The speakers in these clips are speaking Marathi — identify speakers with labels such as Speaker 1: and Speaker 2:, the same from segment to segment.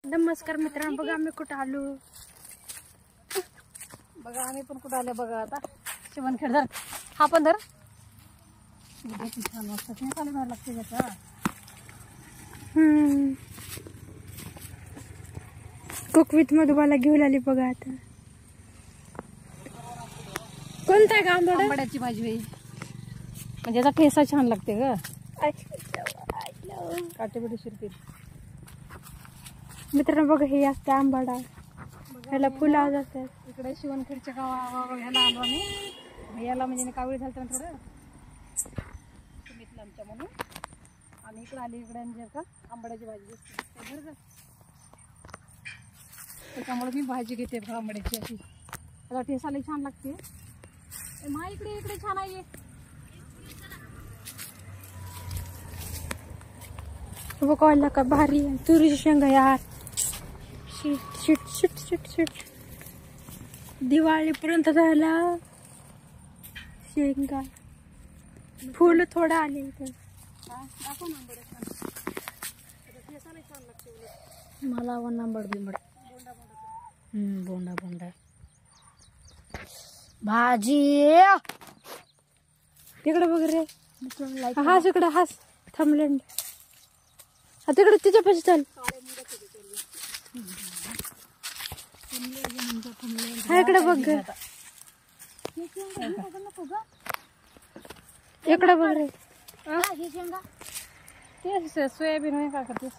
Speaker 1: नमस्कार मित्रांनो, बघा आम्ही कुठं आलो.
Speaker 2: बघा आम्ही पण कुठं आले बघा. आता शिवणखेड धर, हा पण धर. छान मस्त चालू धर लागते त्याचा.
Speaker 1: कुक विथ मधुबाला घेऊन आली बघा. आता कोणता का
Speaker 2: आंबाड्याची भाजी होई म्हणजे याचा ठेसा छान लागते ग. काटेबिटी शिरतील
Speaker 1: मित्रांनो. बघा हे असते आंबाडा, ह्याला फुलं जातात.
Speaker 2: इकडे शिवणखेडच्या गावा ह्याला आलो आम्ही. याला म्हणजे कावळी झालं थोडं तुम्ही आमच्या म्हणून आम्ही इकडे आली. इकडे जर का आंबाड्याची भाजी दिसते बरं का, त्याच्यामुळे मी भाजी घेते बघा आंबाड्याची. अशी त्याला ठेसाला छान लागते. मा इकडे इकडे छान आहे.
Speaker 1: बघायला का भारी आहे. तुरीची शेंगा यार. Shit shit shit shit shit दिवाळीपर्यंत झाला. शेंगा फुल थोडं आले इथं.
Speaker 2: मला वनांबड बिंबड बोंडा बोंडा भाजी
Speaker 1: तिकडे बघ रे. हास इकडे हास थांबलेंड. हा तिकडे तिच्या पैसे चाल. हा इकडे बघ. इकडे बघ रे.
Speaker 2: तेच सोयाबीन आहे का करतेस.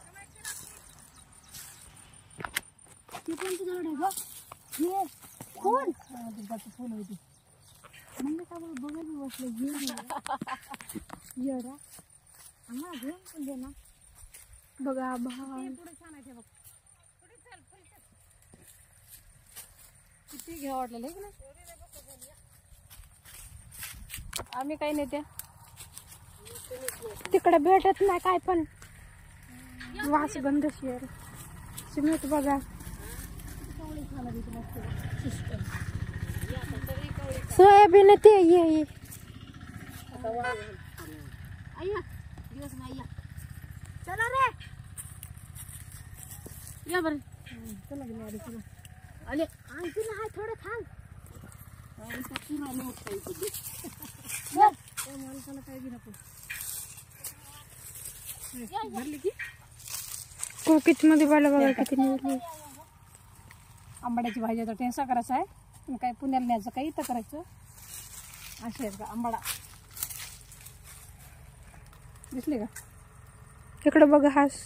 Speaker 1: कोण
Speaker 2: फुल होती
Speaker 1: म्हणजे का बघा बसलं घेऊन दे ना. बघा
Speaker 2: पुढे छान आहे बघ. किती घ्या वाटलेलं आहे की नाही. आम्ही काही नाही त्या
Speaker 1: तिकडे भेटत नाही काय पण. वास गंध शेर सिमेंट बघा. सोयाबीन ते ये
Speaker 2: चला रे या बरं. चला आले आणखी ना थोडं थांब. माणसाला काही बी नको. भरली की
Speaker 1: कोकीत मध्ये बघा किती निघली.
Speaker 2: आंबाड्याची भाजी तर टेन्सा करायचा आहे. पण काय पुण्याला न्यायचं काही इथं करायचं. अशी आहेत का आंबाडा. दिसली का.
Speaker 1: इकडे बघा हास.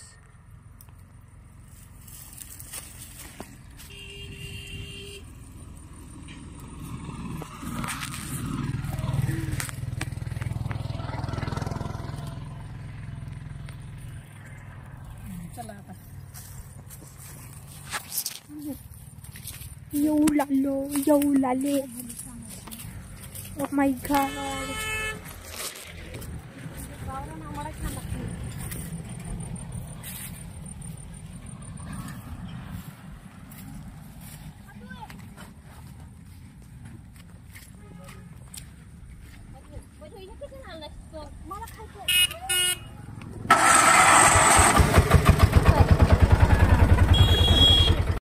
Speaker 2: चला आता
Speaker 1: येऊ लागले. Oh my God.
Speaker 2: गावाला आंबाडा छान लागतो.